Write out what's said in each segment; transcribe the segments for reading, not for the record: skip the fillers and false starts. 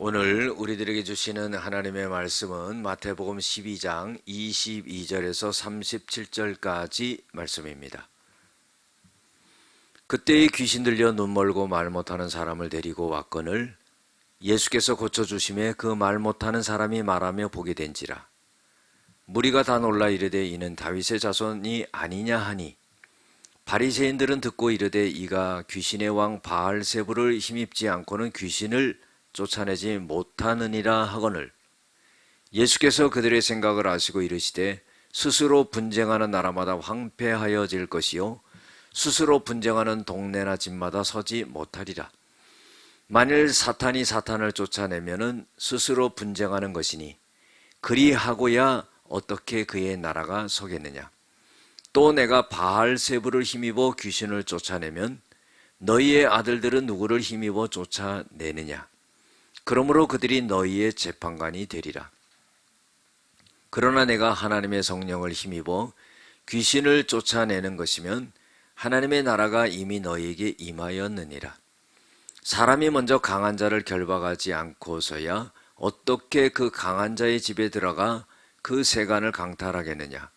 오늘 우리들에게 주시는 하나님의 말씀은 마태복음 12장 22절에서 37절까지 말씀입니다. 그때의 귀신 들려 눈 멀고 말 못하는 사람을 데리고 왔거늘 예수께서 고쳐주심에 그 말 못하는 사람이 말하며 보게 된지라. 무리가 다 놀라 이르되 이는 다윗의 자손이 아니냐 하니, 바리새인들은 듣고 이르되 이가 귀신의 왕 바알세불을 힘입지 않고는 귀신을 쫓아내지 못하느니라 하거늘, 예수께서 그들의 생각을 아시고 이르시되 스스로 분쟁하는 나라마다 황폐하여질 것이요 스스로 분쟁하는 동네나 집마다 서지 못하리라. 만일 사탄이 사탄을 쫓아내면은 스스로 분쟁하는 것이니 그리하고야 어떻게 그의 나라가 서겠느냐. 또 내가 바알세불을 힘입어 귀신을 쫓아내면 너희의 아들들은 누구를 힘입어 쫓아내느냐. 그러므로 그들이 너희의 재판관이 되리라. 그러나 내가 하나님의 성령을 힘입어 귀신을 쫓아내는 것이면 하나님의 나라가 이미 너희에게 임하였느니라. 사람이 먼저 강한 자를 결박하지 않고서야 어떻게 그 강한 자의 집에 들어가 그 세간을 강탈하겠느냐.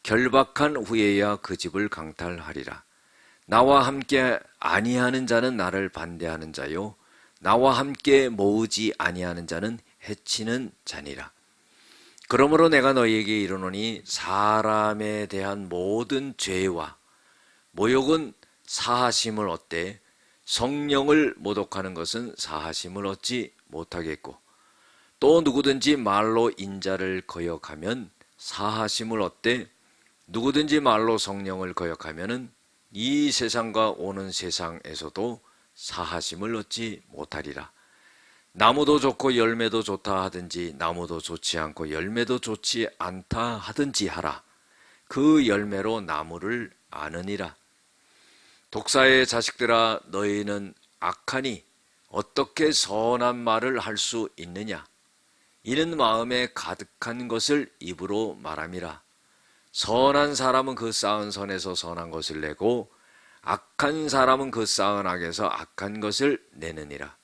결박한 후에야 그 집을 강탈하리라. 나와 함께 아니하는 자는 나를 반대하는 자요 나와 함께 모으지 아니하는 자는 해치는 자니라. 그러므로 내가 너희에게 이르노니 사람에 대한 모든 죄와 모욕은 사하심을 얻되 성령을 모독하는 것은 사하심을 얻지 못하겠고, 또 누구든지 말로 인자를 거역하면 사하심을 얻되 누구든지 말로 성령을 거역하면은 이 세상과 오는 세상에서도 사하심을 얻지 못하리라. 나무도 좋고 열매도 좋다 하든지 나무도 좋지 않고 열매도 좋지 않다 하든지 하라. 그 열매로 나무를 아느니라. 독사의 자식들아, 너희는 악하니 어떻게 선한 말을 할 수 있느냐. 이는 마음에 가득한 것을 입으로 말함이라. 선한 사람은 그 쌓은 선에서 선한 것을 내고 악한 사람은 그 쌓은 악에서 악한 것을 내느니라.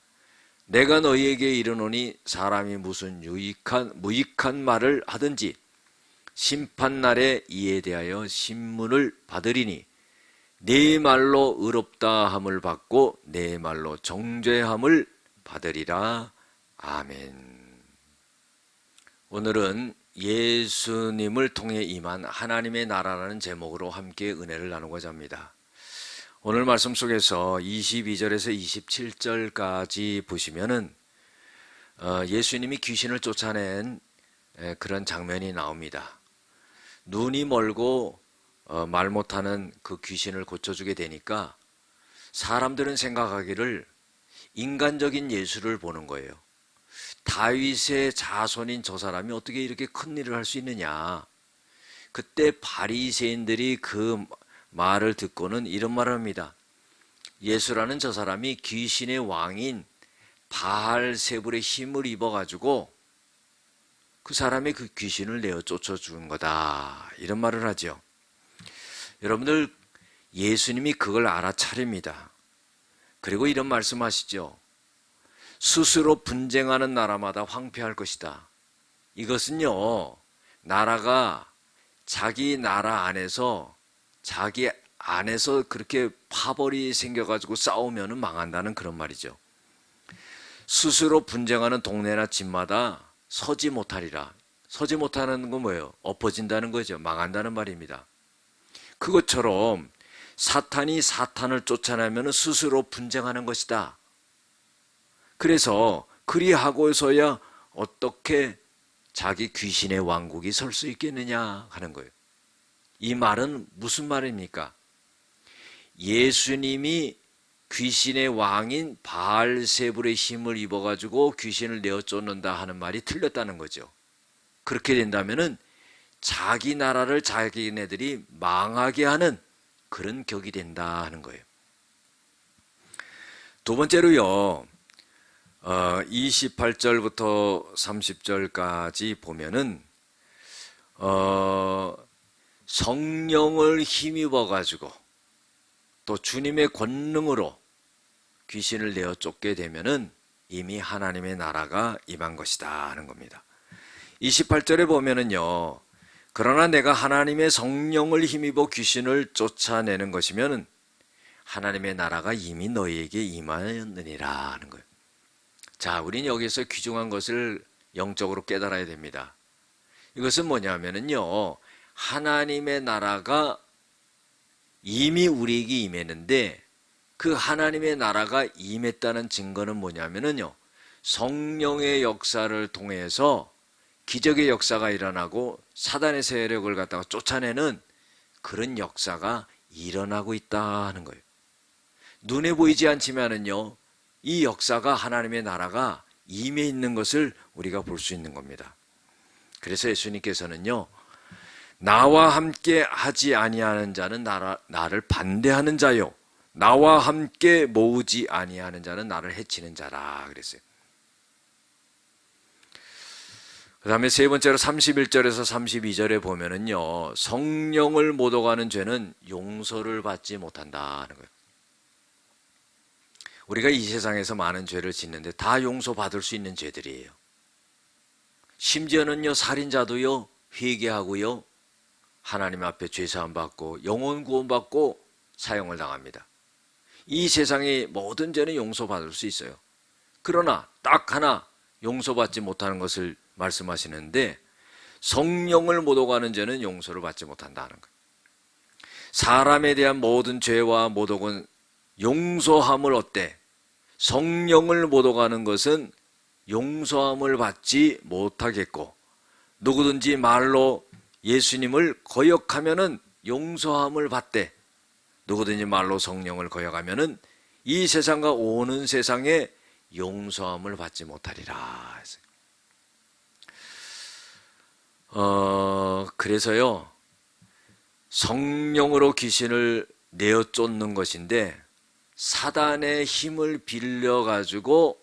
내가 너희에게 이르노니 사람이 무슨 무익한 말을 하든지 심판날에 이에 대하여 신문을 받으리니 네 말로 의롭다 함을 받고 네 말로 정죄함을 받으리라. 아멘. 오늘은 예수님을 통해 임한 하나님의 나라라는 제목으로 함께 은혜를 나누고자 합니다. 오늘 말씀 속에서 22절에서 27절까지 보시면은 예수님이 귀신을 쫓아낸 그런 장면이 나옵니다. 눈이 멀고 말 못하는 그 귀신을 고쳐주게 되니까 사람들은 생각하기를 인간적인 예수를 보는 거예요. 다윗의 자손인 저 사람이 어떻게 이렇게 큰 일을 할 수 있느냐. 그때 바리새인들이 그 말을 듣고는 이런 말을 합니다. 예수라는 저 사람이 귀신의 왕인 바알세불의 힘을 입어가지고 그 사람이 그 귀신을 내어 쫓아준 거다. 이런 말을 하죠. 여러분들, 예수님이 그걸 알아차립니다. 그리고 이런 말씀하시죠. 스스로 분쟁하는 나라마다 황폐할 것이다. 이것은요, 나라가 자기 나라 안에서 그렇게 파벌이 생겨가지고 싸우면 망한다는 그런 말이죠. 스스로 분쟁하는 동네나 집마다 서지 못하리라. 서지 못하는 건 뭐예요? 엎어진다는 거죠. 망한다는 말입니다. 그것처럼 사탄이 사탄을 쫓아내면 스스로 분쟁하는 것이다. 그래서 그리하고서야 어떻게 자기 귀신의 왕국이 설 수 있겠느냐 하는 거예요. 이 말은 무슨 말입니까? 예수님이 귀신의 왕인 바알세불의 힘을 입어가지고 귀신을 내어 쫓는다 하는 말이 틀렸다는 거죠. 그렇게 된다면은 자기 나라를 자기네들이 망하게 하는 그런 격이 된다 하는 거예요. 두 번째로요, 28절부터 30절까지 보면은 성령을 힘입어 가지고 또 주님의 권능으로 귀신을 내어 쫓게 되면은 이미 하나님의 나라가 임한 것이다 하는 겁니다. 28절에 보면은요, 그러나 내가 하나님의 성령을 힘입어 귀신을 쫓아내는 것이면 하나님의 나라가 이미 너희에게 임하였느니라 하는 거예요. 자, 우리는 여기서 귀중한 것을 영적으로 깨달아야 됩니다. 이것은 뭐냐면은요, 하나님의 나라가 이미 우리에게 임했는데 그 하나님의 나라가 임했다는 증거는 뭐냐면은요, 성령의 역사를 통해서 기적의 역사가 일어나고 사단의 세력을 갖다가 쫓아내는 그런 역사가 일어나고 있다 하는 거예요. 눈에 보이지 않지만은요, 이 역사가 하나님의 나라가 임해 있는 것을 우리가 볼 수 있는 겁니다. 그래서 예수님께서는요, 나와 함께 하지 아니하는 자는 나를 반대하는 자요, 나와 함께 모으지 아니하는 자는 나를 해치는 자라 그랬어요. 그 다음에 세 번째로 31절에서 32절에 보면은요, 성령을 못 오가는 죄는 용서를 받지 못한다는 거예요. 우리가 이 세상에서 많은 죄를 짓는데 다 용서받을 수 있는 죄들이에요. 심지어는요, 살인자도요, 회개하고요, 하나님 앞에 죄사함 받고 영혼 구원 받고 사형을 당합니다. 이 세상의 모든 죄는 용서받을 수 있어요. 그러나 딱 하나 용서받지 못하는 것을 말씀하시는데, 성령을 못 오가는 죄는 용서를 받지 못한다는 거예요. 사람에 대한 모든 죄와 모독은 용서함을 얻되 성령을 못 오가는 것은 용서함을 받지 못하겠고, 누구든지 말로 예수님을 거역하면은 용서함을 받되 누구든지 말로 성령을 거역하면은 이 세상과 오는 세상에 용서함을 받지 못하리라. 그래서요, 성령으로 귀신을 내어 쫓는 것인데 사단의 힘을 빌려 가지고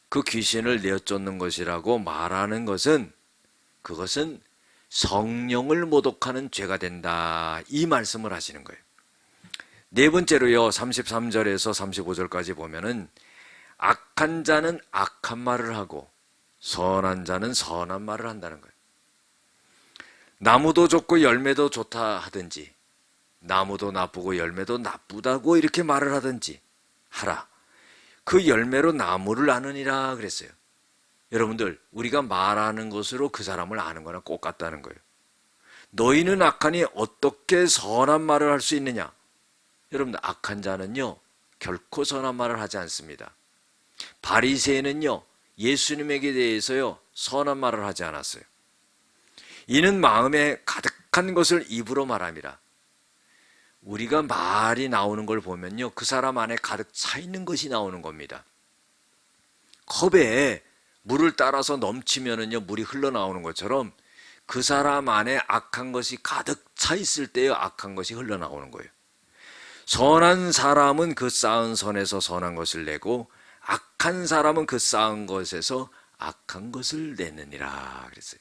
그 귀신을 내어 쫓는 것이라고 말하는 것은, 그것은 성령을 모독하는 죄가 된다, 이 말씀을 하시는 거예요. 네 번째로요, 33절에서 35절까지 보면은 악한 자는 악한 말을 하고 선한 자는 선한 말을 한다는 거예요. 나무도 좋고 열매도 좋다 하든지, 나무도 나쁘고 열매도 나쁘다고 이렇게 말을 하든지 하라. 그 열매로 나무를 아느니라 그랬어요. 여러분들, 우리가 말하는 것으로 그 사람을 아는 거나 똑같다는 거예요. 너희는 악하니 어떻게 선한 말을 할 수 있느냐? 여러분들, 악한 자는요, 결코 선한 말을 하지 않습니다. 바리새인은요, 예수님에게 대해서요, 선한 말을 하지 않았어요. 이는 마음에 가득한 것을 입으로 말함이라. 우리가 말이 나오는 걸 보면요, 그 사람 안에 가득 차 있는 것이 나오는 겁니다. 컵에 물을 따라서 넘치면은요, 물이 흘러나오는 것처럼 그 사람 안에 악한 것이 가득 차 있을 때요, 악한 것이 흘러나오는 거예요. 선한 사람은 그 쌓은 선에서 선한 것을 내고 악한 사람은 그 쌓은 것에서 악한 것을 내느니라 그랬어요.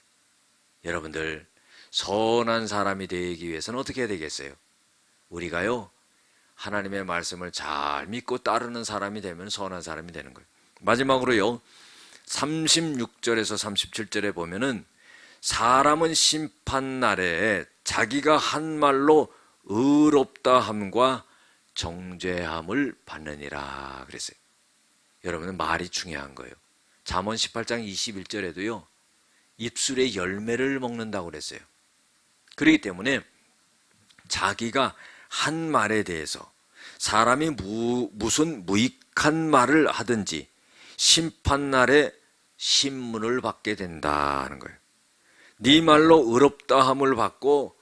여러분들, 선한 사람이 되기 위해서는 어떻게 해야 되겠어요? 우리가요, 하나님의 말씀을 잘 믿고 따르는 사람이 되면 선한 사람이 되는 거예요. 마지막으로요, 36절에서 37절에 보면은 사람은 심판날에 자기가 한 말로 의롭다 함과 정죄함을 받느니라 그랬어요. 여러분은 말이 중요한 거예요. 잠언 18장 21절에도요, 입술의 열매를 먹는다고 그랬어요. 그렇기 때문에 자기가 한 말에 대해서 사람이 무슨 무익한 말을 하든지 심판날에 신문을 받게 된다는 거예요. 네 말로 의롭다함을 받고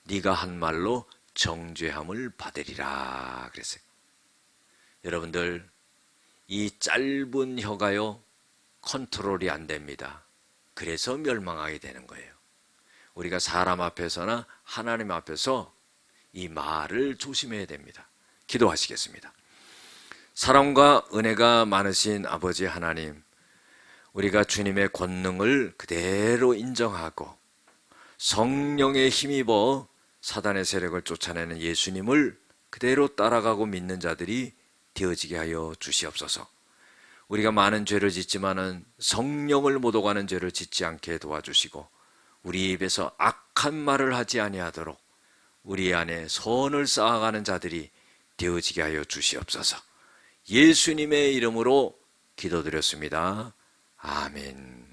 네가 한 말로 정죄함을 받으리라 그랬어요. 여러분들, 이 짧은 혀가요, 컨트롤이 안 됩니다. 그래서 멸망하게 되는 거예요. 우리가 사람 앞에서나 하나님 앞에서 이 말을 조심해야 됩니다. 기도하시겠습니다. 사랑과 은혜가 많으신 아버지 하나님, 우리가 주님의 권능을 그대로 인정하고 성령에 힘입어 사단의 세력을 쫓아내는 예수님을 그대로 따라가고 믿는 자들이 되어지게 하여 주시옵소서. 우리가 많은 죄를 짓지만은 성령을 못 오가는 죄를 짓지 않게 도와주시고 우리 입에서 악한 말을 하지 아니하도록 우리 안에 선을 쌓아가는 자들이 되어지게 하여 주시옵소서. 예수님의 이름으로 기도드렸습니다. 아멘.